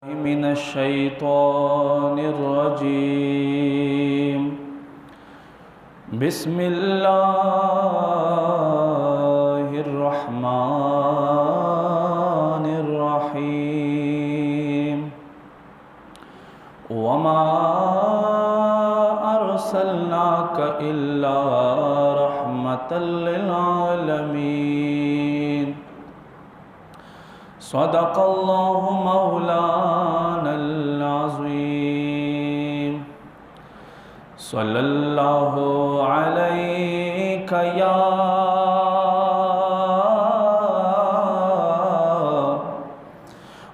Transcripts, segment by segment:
من الشيطان الرجيم بسم الله الرحمن الرحيم وما أرسلناك إلا رحمة للعالمين صدق الله مولانا العظيم صلى الله عليك يا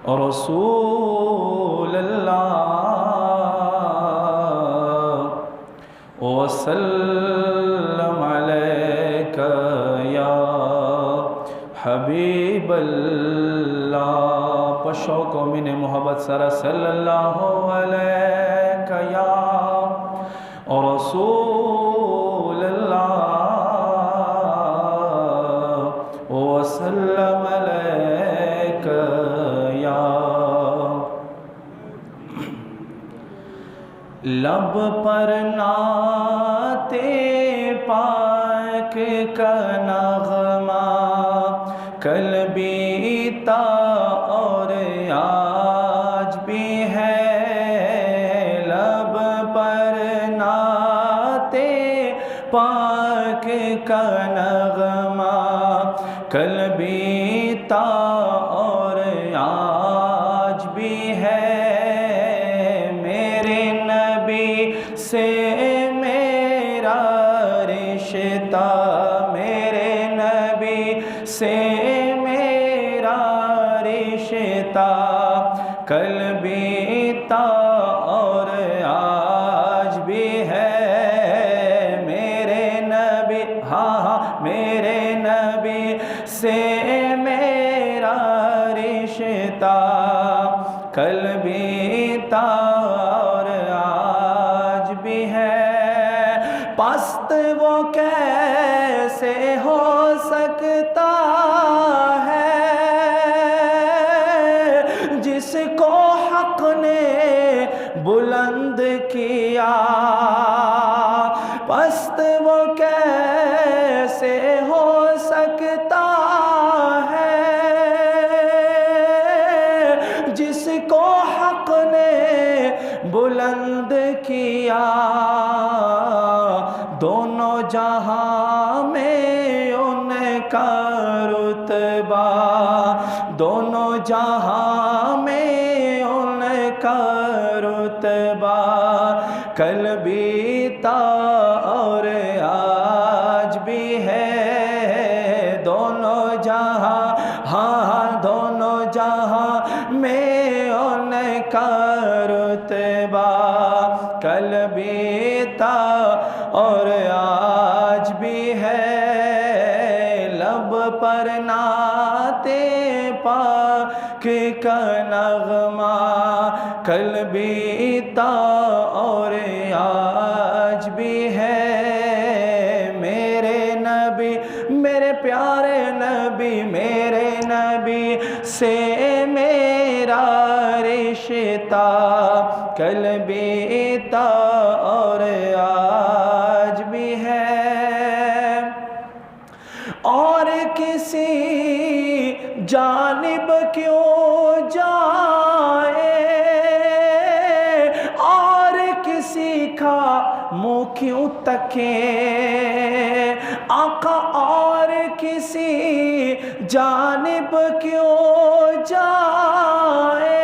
رسول الله وسلم عليك يا حبیب اللہ پشوق و من محبت سر صلی اللہ علیہ یا رسول اللہ وسلم علیک یا لب پر نعت پاک کا نغمہ کل بھی تھا اور آج بھی ہے لب پر نعت پاک کا نغمہ کل بھی تھا اور آج بھی ہے میرے نبی سے میرا رشتہ میرے نبی سے میرا رشتہ کل بھی تھا اور آج بھی ہے میرے نبی میرے نبی سے میرا رشتہ کل بھی تھا اور آج بھی ہے پست وہ کیسے ہو سکتا ہے جس کو حق نے بلند کیا پست وہ کیسے ہو سکتا ہے جس کو حق نے بلند کیا دونوں جہاں میں ان کا رتبہ دونوں جہاں میں ان کا رتبہ کل بھی تھا اور آج بھی ہے دونوں جہاں دونوں جہاں میں ان کا رتبہ کل بھی تھا اور آج بھی ہے لب پر نعت پاک کا نغمہ کل بھی تھا اور آج بھی ہے میرے نبی میرے پیارے نبی میرے نبی سے میرا رشتہ کل بھی تھا اور آج بھی ہے اور کسی جانب کیوں جائے اور کسی کا منہ کیوں تکے آقا اور کسی جانب کیوں جائے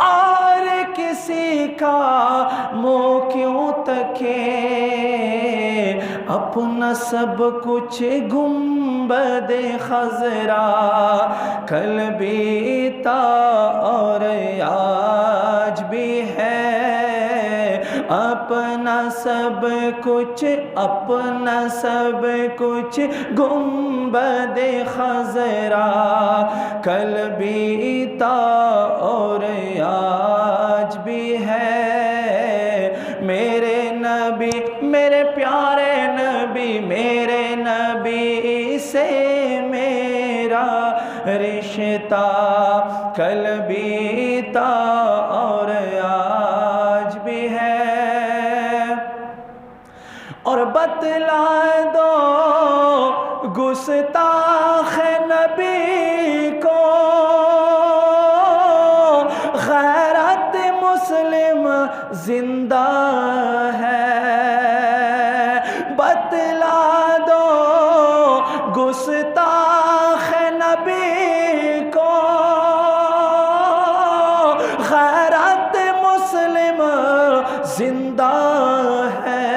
اور کسی کا منہ کیوں تکے اپنا سب کچھ گنبد خضرا کل بھی تھا اور آج بھی ہے اپنا سب کچھ گنبد خضرا کل بھی تھا اور آج بھی ہے میرے نبی میرے پیارے نبی میرے نبی سے میرا رشتہ کل بھی تھا اور آج بھی ہے، اور بتلا دو گستاخ نبی کو غیرت مسلم زندہ ہے، بتلا دو گستاخ نبی کو غیرت مسلم زندہ ہے،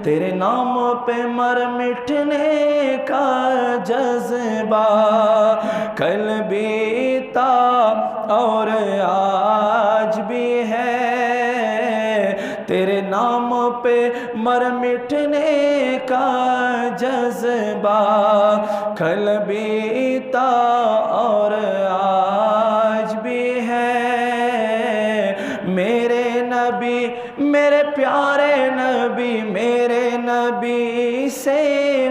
تیرے نام پہ مر مٹنے کا جذبہ کل بھی تھا اور آج بھی ہے، تیرے نام پہ مر مٹنے کا جذبہ کل بھی تھا اور آج بھی ہے، میرے نبی میرے پیارے نبی، میرے نبی سے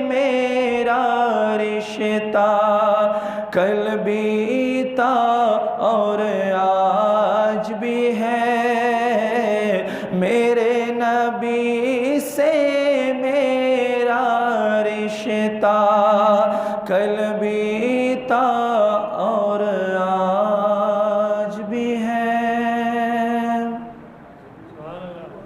میرا رشتہ کل بھی تھا اور آج بھی ہے، میرے نبی سے میرا رشتہ کل بھی